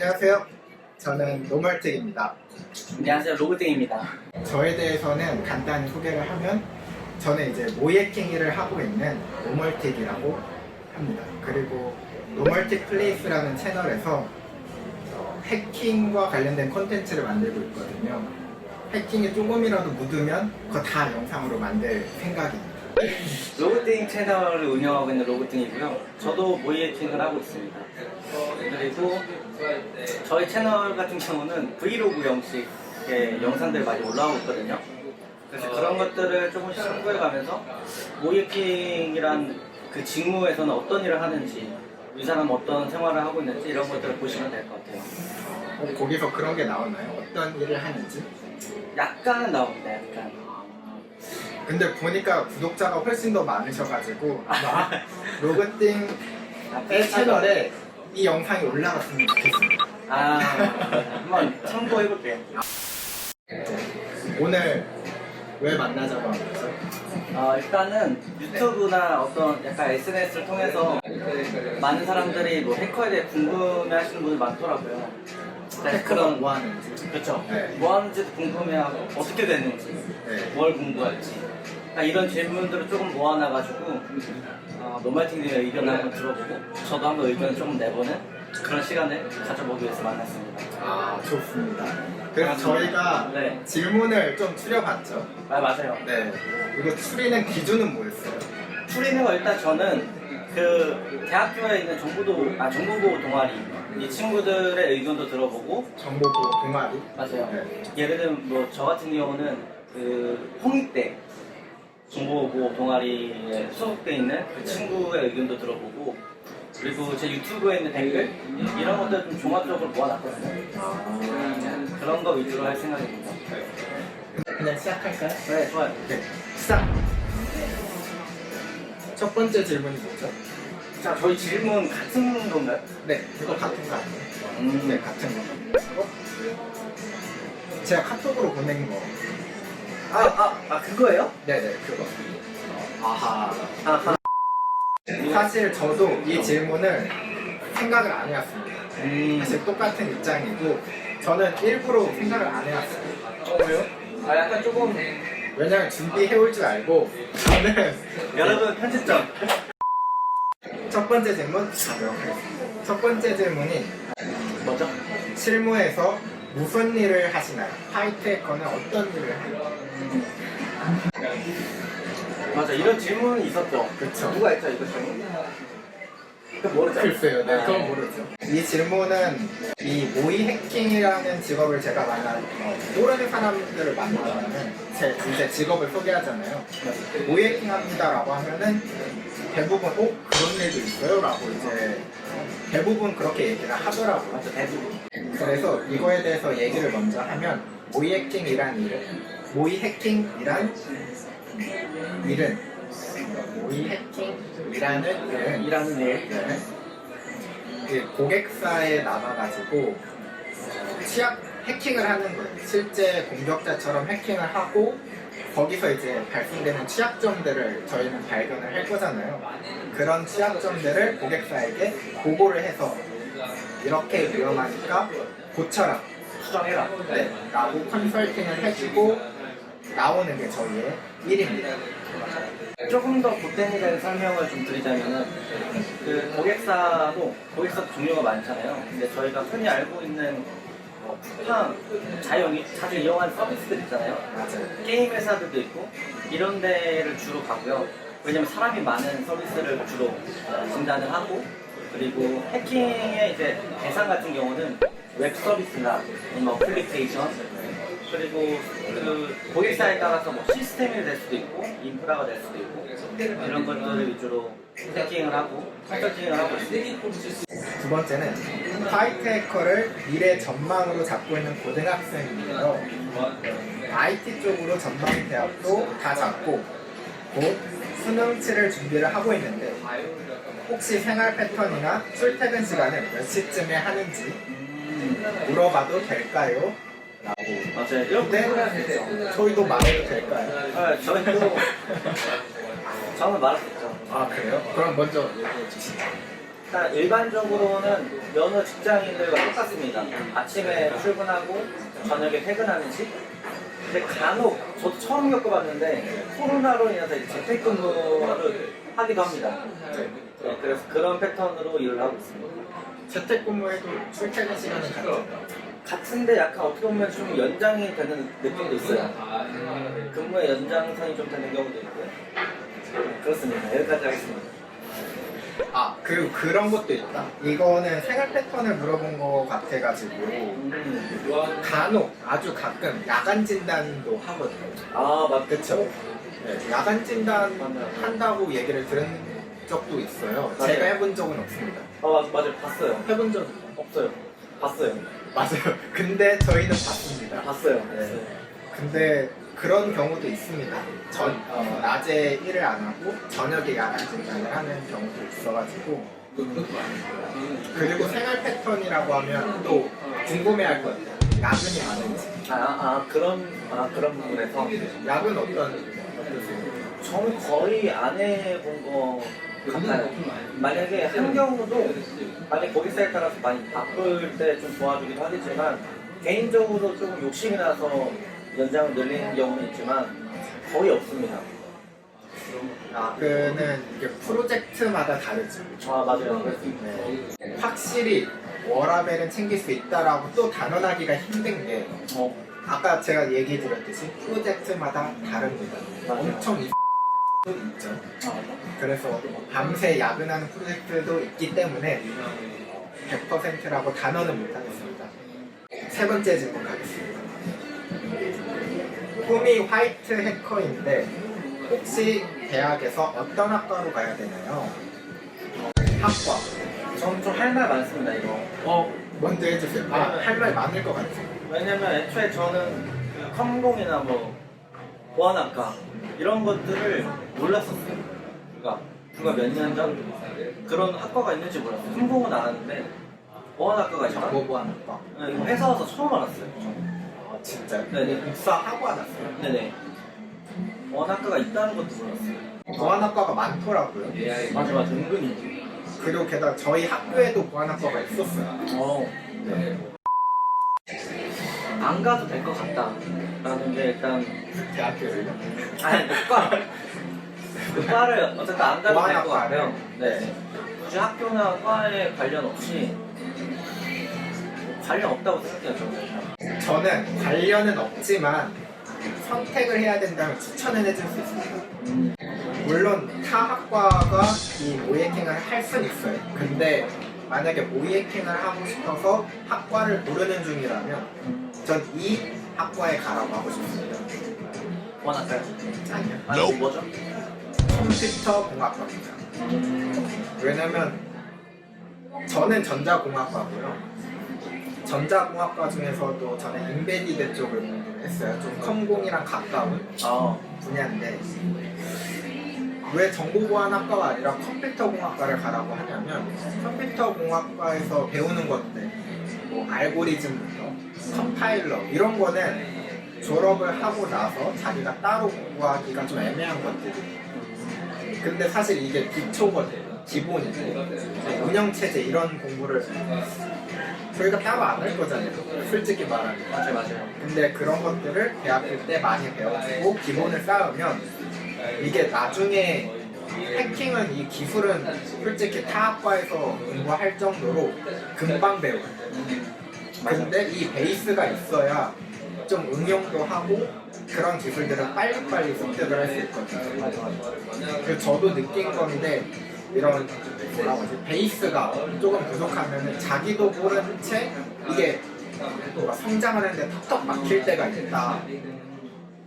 안녕하세요. 저는 노멀틱입니다. 안녕하세요, 로그땡입니다. 저에 대해서는 간단히 소개를 하면 저는 이제 모이해킹 일을 하고 있는 노멀틱이라고 합니다. 그리고 노멀틱 플레이스라는 채널에서 해킹과 관련된 콘텐츠를 만들고 있거든요. 해킹이 조금이라도 묻으면 그거 다 영상으로 만들 생각입니다. 로그땡 채널을 운영하고 있는 로그땡이고요. 저도 모이해킹을 하고 있습니다. 그리고 저희 채널 같은 경우는 브이로그 형식의 영상들이 많이 올라오고 있거든요. 그래서 그런 것들을 조금씩 참고해가면서 모이해킹이란 그 직무에서는 어떤 일을 하는지, 이 사람은 어떤 생활을 하고 있는지 이런 것들을 보시면 될 것 같아요. 거기서 그런 게 나오나요? 어떤 일을 하는지? 약간은 나옵니다, 약간. 근데 보니까 구독자가 훨씬 더 많으셔가지고 로그띵 채널에 이 영상이 올라갔으면 좋겠습니다. 한번 참고해볼게요. 오늘 왜 만나자고 한 거죠? 일단은 유튜브나 어떤 약간 SNS를 통해서 많은 사람들이 뭐 해커에 대해 궁금해 하시는 분들 많더라고요. 해커가 뭐 하는지. 그렇죠. 네. 뭐 하는지도 궁금해하고 어떻게 됐는지, 네. 뭘 공부할지. 그러니까 이런 질문들을 조금 모아놔가지고 노멀팅님의 의견을 한번 들어보고 저도 한번 의견을 조금 내보는 그런 시간을 가져보기 위해서 만났습니다. 좋습니다. 그래서 저희가 네. 질문을 좀 추려봤죠. 맞아요. 네. 이거 추리는 기준은 뭐였어요? 풀이는 거 일단 저는 그 대학교에 있는 정보고 동아리 이 친구들의 의견도 들어보고 정보부 동아리? 맞아요. 네. 예를 들면 뭐 저 같은 경우는 그 홍익대 정보고 동아리에 소속돼 있는 그 친구의 의견도 들어보고 그리고 제 유튜브에 있는 댓글 이런 것들 좀 종합적으로 모아놨거든요. 그런 거 위주로 할 생각입니다. 그냥 시작할까요? 네, 좋아요. 네. 시작! 첫 번째 질문이 뭐죠? 자, 저희 질문 같은 건가요? 네, 이거 같은 거 아니에요? 네, 같은 거. 제가 카톡으로 보낸 거. 그거예요? 네네, 그거. 아하. 아하. 사실 저도 이 질문을 생각을 안 해왔습니다. 사실 똑같은 입장이고, 저는 일부러 생각을 안 해왔어요. 왜요? 약간 조금. 왜냐면 준비해올 줄 알고, 저는. 여러분, 편집점. 첫 번째 질문 가도록 하겠습니다. 첫 번째 질문이 뭐죠? 실무에서 무슨 일을 하시나요? 화이트 해커는 어떤 일을 해요? 맞아, 이런 질문이 있었죠. 그쵸. 누가 했죠, 이거 질문? 그건 모르죠. 글쎄요, 네, 그건 모르죠. 이 질문은 이 모의 해킹이라는 직업을 제가 모르는 사람들을 만나면 제 이제 직업을 소개하잖아요. 모의 해킹합니다라고 하면은 대부분 그런 일도 있어요? 라고 이제 대부분 그렇게 얘기를 하더라고요. 맞아, 대부분. 그래서 이거에 대해서 얘기를 먼저 하면 모의 해킹이란 일은 모의 해킹이란 일하는 일. 고객사에 나가가지고 해킹을 하는 거예요. 실제 공격자처럼 해킹을 하고 거기서 이제 발생되는 취약점들을 저희는 발견을 할 거잖아요. 그런 취약점들을 고객사에게 보고를 해서 이렇게 위험하니까 고쳐라, 수정해라. 네, 라고 컨설팅을 해주고 나오는 게 저희의 일입니다. 조금 더 보탬이 되는 설명을 좀 드리자면은 그 고객사도 종류가 많잖아요. 근데 저희가 흔히 알고 있는 쿠팡, 자주 이용하는 서비스들 있잖아요. 맞아요. 게임 회사들도 있고 이런 데를 주로 가고요. 왜냐면 사람이 많은 서비스를 주로 진단을 하고 그리고 해킹의 이제 대상 같은 경우는 웹 서비스나 아니면 어플리케이션 그리고 그 고객사에 따라서 뭐 시스템이 될 수도 있고 인프라가 될 수도 있고 이런 것들을 위주로 해킹을 하고 컨설팅을 하고 있습니다. 두 번째는 화이트 해커를 미래 전망으로 잡고 있는 고등학생인데요. IT 쪽으로 전망 대학도 다 잡고 곧 수능치를 준비를 하고 있는데 혹시 생활 패턴이나 출퇴근 시간을 몇 시쯤에 하는지 물어봐도 될까요? 라고. 맞아요. 이렇게 네? 저희도 말해도 될까요? 저는 말할 수 있죠. 그래요? 그럼 먼저 얘기해 주시죠. 일단 일반적으로는 여느 직장인들과 똑같습니다. 아침에 출근하고 저녁에 퇴근하는 식. 근데 간혹 저도 처음 겪어봤는데 코로나로 인해서 이제 재택근무를 하기도 합니다. 네, 그래서 그런 패턴으로 일을 하고 있습니다. 재택근무에도 출퇴근 시간은 같죠? 같은데 약간 어떻게 보면 좀 연장이 되는 느낌도 있어요. 근무의 연장선이 좀 되는 경우도 있고요. 그렇습니다. 여기까지 하겠습니다. 아, 그리고 그런 것도 있다. 이거는 생활 패턴을 물어본 거 같아가지고 간혹 아주 가끔 야간 진단도 하거든요. 아, 그쵸? 네, 야간 진단 맞아요. 한다고 얘기를 들은 적도 있어요. 맞아요. 제가 해본 적은 없습니다. 맞아요. 봤어요. 해본 적 없어요. 봤어요. 맞아요. 근데 저희는 봤습니다. 봤어요. 네. 근데 그런 경우도 있습니다. 낮에 일을 안 하고 저녁에 야간 진단을 하는 경우도 있어가지고 그리고 생활 패턴이라고 하면 또 궁금해할 것 같아요. 야근이 많은지. 그런 부분에서 야근 어떠세요? 저는 거의 안 해본 거 같아요. 만약에 한 경우도 만약 거기서에 따라서 많이 바쁠 때 좀 도와주기도 하겠지만 개인적으로 조금 욕심이 나서 연장을 늘리는 경우는 있지만 거의 없습니다. 야근은 이게 프로젝트마다 다르죠. 맞아요. 네. 확실히 워라밸은 챙길 수 있다라고 또 단언하기가 힘든 게 아까 제가 얘기 드렸듯이 프로젝트마다 다릅니다. 맞아요. 엄청 있죠. 그래서 밤새 야근하는 프로젝트도 있기 때문에 100%라고 단언은 못하겠습니다. 세 번째 질문 가겠습니다. 꿈이 화이트 해커인데 혹시 대학에서 어떤 학과로 가야 되나요? 학과. 저는 좀 할 말 많습니다 이거. 먼저 해주세요. 할 말 많을 것 같아요. 왜냐면 애초에 저는 컴공이나 뭐 보안학과 이런 것들을 몰랐었어요. 그러니까 불과 몇 년 전 그런 학과가 있는지 몰랐어요. 컴공은 알았는데 보안학과가 있다? 정보보안학과. 네, 이거 회사 와서 처음 알았어요. 진짜요? 네네. 입사하고 알았어요. 네네. 보안학과가 있다는 것도 몰랐어요. 보안학과가 많더라고요. 맞아 은근히. 그리고 게다가 저희 학교에도 보안학과가 있었어요. 네. 안 가도 될 것 같다. 라는 게 일단 대학교를요? 아니 과를 어쨌든 안 가도 될 것 같아요. 네. 굳이 학교나 과에 관련 없이 관련 없다고 생각해요 저는. 저는 관련은 없지만 선택을 해야 된다면 추천은 해줄 수 있습니다. 물론 타 학과가 이 모의해킹을 할 수는 있어요. 근데 만약에 모의해킹을 하고 싶어서 학과를 고르는 중이라면 전 이 학과에 가라고 하고 싶습니다. 보안학과요? 아니요. 아니 뭐죠? 컴퓨터 공학과입니다. 왜냐면 저는 전자공학과고요. 전자공학과 중에서도 저는 인베디드 쪽을 공부를 했어요. 좀 컴공이랑 가까운 분야인데 왜 정보보안학과가 아니라 컴퓨터공학과를 가라고 하냐면 컴퓨터공학과에서 배우는 것들 뭐 알고리즘부터 컴파일러 이런 거는 졸업을 하고 나서 자기가 따로 공부하기가 좀 애매한 것들이에요. 근데 사실 이게 기초거든요. 기본이고 운영체제 이런 공부를 저희가 따로 안 할 거잖아요. 솔직히 말하면. 맞아요. 근데 그런 것들을 대학교 때 많이 배워주고 기본을 쌓으면 이게 나중에 해킹은 이 기술은 솔직히 타 학과에서 공부할 정도로 금방 배워요. 근데 이 베이스가 있어야 좀 응용도 하고 그런 기술들을 빨리빨리 습득을 할 수 있거든요. 그래서 저도 느낀 건데 이런 뭐라고 하지? 베이스가 조금 부족하면 자기도 모르는 채 이게 또 성장하는데 턱턱 막힐 때가 있다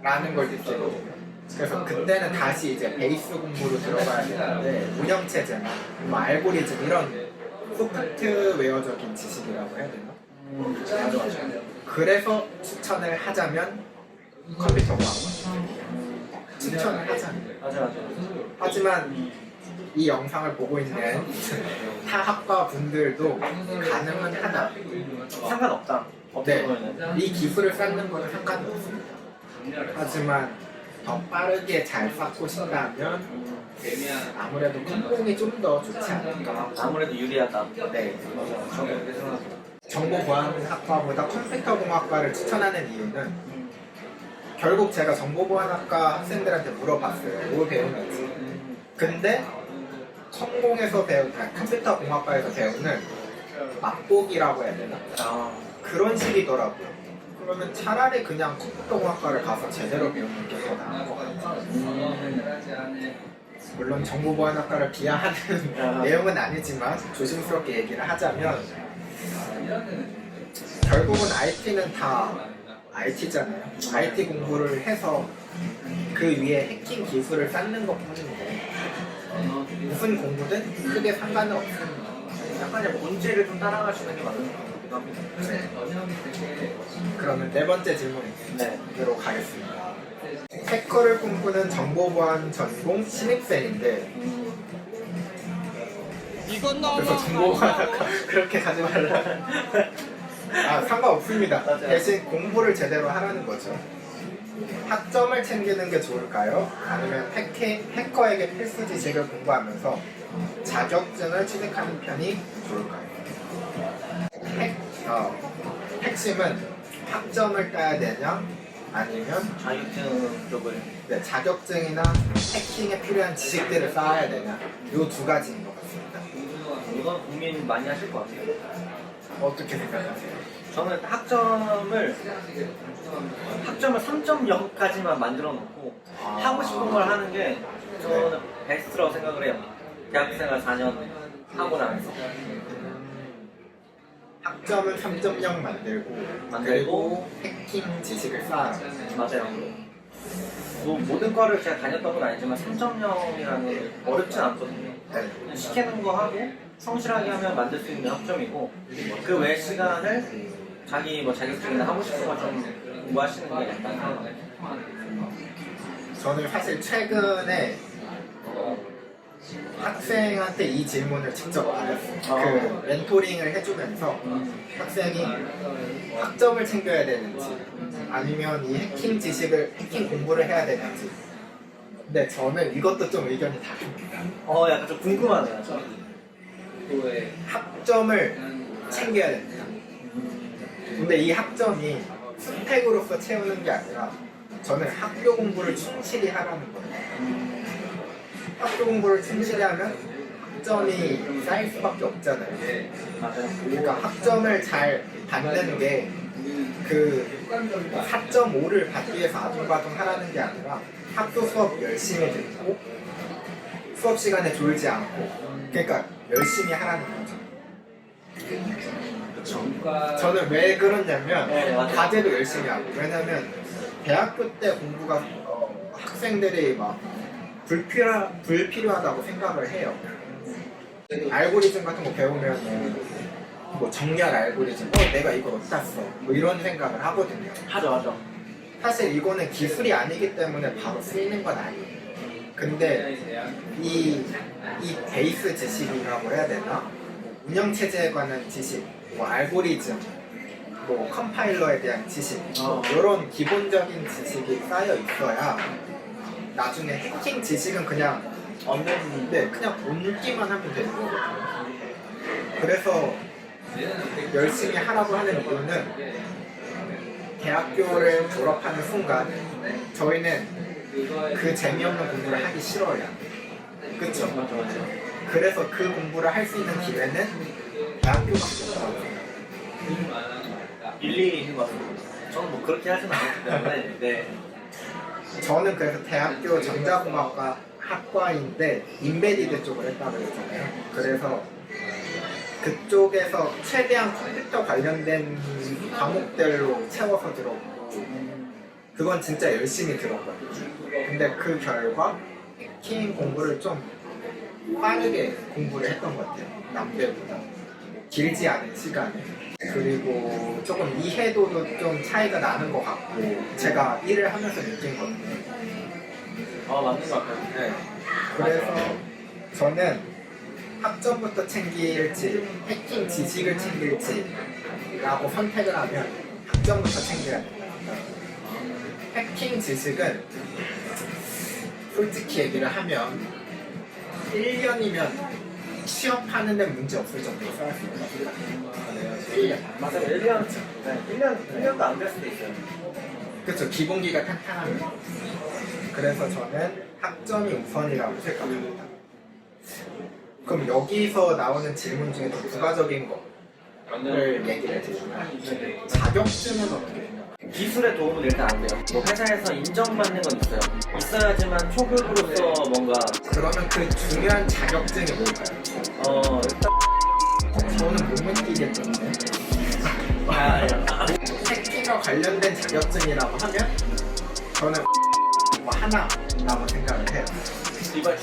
라는 걸 느끼거든요. 그래서 그때는 다시 이제 베이스 공부로 들어가야 되는데 운영체제나 뭐 알고리즘 이런 소프트웨어적인 지식이라고 해야 되나? 그래서 추천을 하자면 컴퓨터공학과 추천을 하자면 맞아요. 하지만 이 영상을 보고 있는 타 학과 분들도 가능은 하다. 상관없다. 네, 이 기술을 쌓는 거는 상관이 없습니다. 하지만 더 빠르게 잘 쌓고 싶다면 아무래도 컴공이 좀 더 좋지 않을까. 아무래도 유리하다. 네. 저도 그렇게 생각합니다. 정보보안학과보다 컴퓨터공학과를 추천하는 이유는 결국 제가 정보보안학과 학생들한테 물어봤어요. 뭘 배우는지. 근데 컴공에서 컴퓨터공학과에서 배우는 맛보기라고 해야 되나? 아, 그런 식이더라고요. 그러면 차라리 그냥 컴퓨터공학과를 가서 제대로 배우는 게 더 나은 것 같아요. 물론 정보보안학과를 비하하는 내용은 아니지만 조심스럽게 얘기를 하자면 결국은 IT는 다 IT잖아요. IT 공부를 해서 그 위에 해킹 기술을 쌓는 것 뿐인데 무슨 공부든 크게 상관은 없습니다. 약간 본질을 좀 따라가시는 게 맞는 것 같기도 합니다. 그러면 네 번째 질문으로 네. 가겠습니다. 해커를 꿈꾸는 정보보안 전공 신입생인데 그래서 정보보안학과 그렇게 가지 말라. 아, 상관없습니다. 맞아요. 대신 공부를 제대로 하라는 거죠. 학점을 챙기는 게 좋을까요? 아니면 해커에게 필수 지식을 공부하면서 자격증을 취득하는 편이 좋을까요? 핵심은 학점을 따야 되냐? 아니면 자격증 쪽을. 네, 자격증이나 해킹에 필요한 지식들을 쌓아야 되냐? 이 두 가지인 것 같습니다. 이건 고민 많이 하실 것 같아요. 어떻게 생각하세요? 저는 학점을 3.0까지만 만들어 놓고 하고 싶은 걸 하는 게 저는 베스트라고 생각을 해요. 대학생활 4년 하고 나면서. 학점을 3.0 만들고 해킹 지식을 쌓아. 맞아요. 뭐 모든 과를 제가 다녔던 건 아니지만 3.0이라는 게 어렵진 않거든요. 네. 그냥 시키는 거 하고 성실하게 하면 만들 수 있는 학점이고 그 외 시간을 자기 뭐 자격증이나 하고 싶은 걸 좀 공부하시는 게 약간 상관없어요. 저는 사실 최근에 학생한테 이 질문을 직접 받았어요. 그 멘토링을 해주면서 학생이 학점을 챙겨야 되는지 아니면 이 해킹 공부를 해야 되는지. 근데 저는 이것도 좀 의견이 다릅니다. 약간 좀 궁금하네요. 학점을 챙겨야 됩니다. 근데 이 학점이 스펙으로서 채우는 게 아니라 저는 학교 공부를 충실히 하라는 거예요. 학교 공부를 충실히 하면 학점이 쌓일 수밖에 없잖아요. 맞아요. 그러니까 학점을 잘 받는 게 그 4.5를 받기 위해서 아둥바둥 하라는 게 아니라 학교 수업 열심히 듣고 수업 시간에 졸지 않고 그러니까 열심히 하라는 거죠. 그렇죠. 저는 왜 그러냐면 과제도 열심히 하고 왜냐면 대학교 때 공부가 학생들이 막 불필요하다고 생각을 해요. 알고리즘 같은 거 배우면 뭐 정렬 알고리즘, 내가 이걸 어디다 써? 뭐 이런 생각을 하거든요. 하죠. 사실 이거는 기술이 아니기 때문에 바로 쓰이는 건 아니에요. 근데 이 베이스 지식이라고 해야 되나? 운영체제에 관한 지식, 뭐 알고리즘, 뭐 컴파일러에 대한 지식, 이런 기본적인 지식이 쌓여 있어야 나중에 해킹 지식은 그냥 그냥 온기만 하면 되는 거거든요. 그래서 열심히 하라고 하는 이유는 대학교를 졸업하는 순간 저희는 그 재미없는 공부를 하기 싫어요. 그쵸? 맞아. 그래서 그 공부를 할 수 있는 기회는 대학교밖에 없어요. 일리 있는 것 같습니다. 저는 뭐 그렇게 하진 않았기 때문에 네. 저는 그래서 대학교 전자공학과 학과인데 인베디드 쪽을 했다고 그랬잖아요. 그래서 그쪽에서 최대한 컴퓨터 관련된 과목들로 채워서 들었고 그건 진짜 열심히 들었거든요. 근데 그 결과 해킹 공부를 좀 빠르게 공부를 했던 것 같아요. 남들보다 길지 않은 시간에. 그리고 조금 이해도도 좀 차이가 나는 것 같고 제가 일을 하면서 느낀 거거든요. 맞는 것 같아요. 네. 그래서 저는 학점부터 챙길지 해킹 지식을 챙길지 라고 선택을 하면 학점부터 챙겨야 됩니다. 해킹 지식은 솔직히 얘기를 하면 1년이면 취업하는 데 문제 없을 정도로 써야 수 있는 것 같아요. 1년. 맞아요. 1년, 네, 1년도 안 될 수도 있어요. 그렇죠. 기본기가 탄탄하면. 그래서 저는 학점이 우선이라고 생각합니다. 그럼 여기서 나오는 질문 중에 더 부가적인 거를 얘기를 해주시면 자격증은 어떻게 생각해요? 기술의 도움은 일단 안 돼요. 뭐 회사에서 인정받는 건 있어요. 있어야지만 초급으로서 뭔가 그러면 그 중요한 자격증이 뭘까요? 일단 저는 못 느끼겠던데. 해킹과 관련된 자격증이라고 하면 저는 뭐 하나라고 생각을 해요. 이번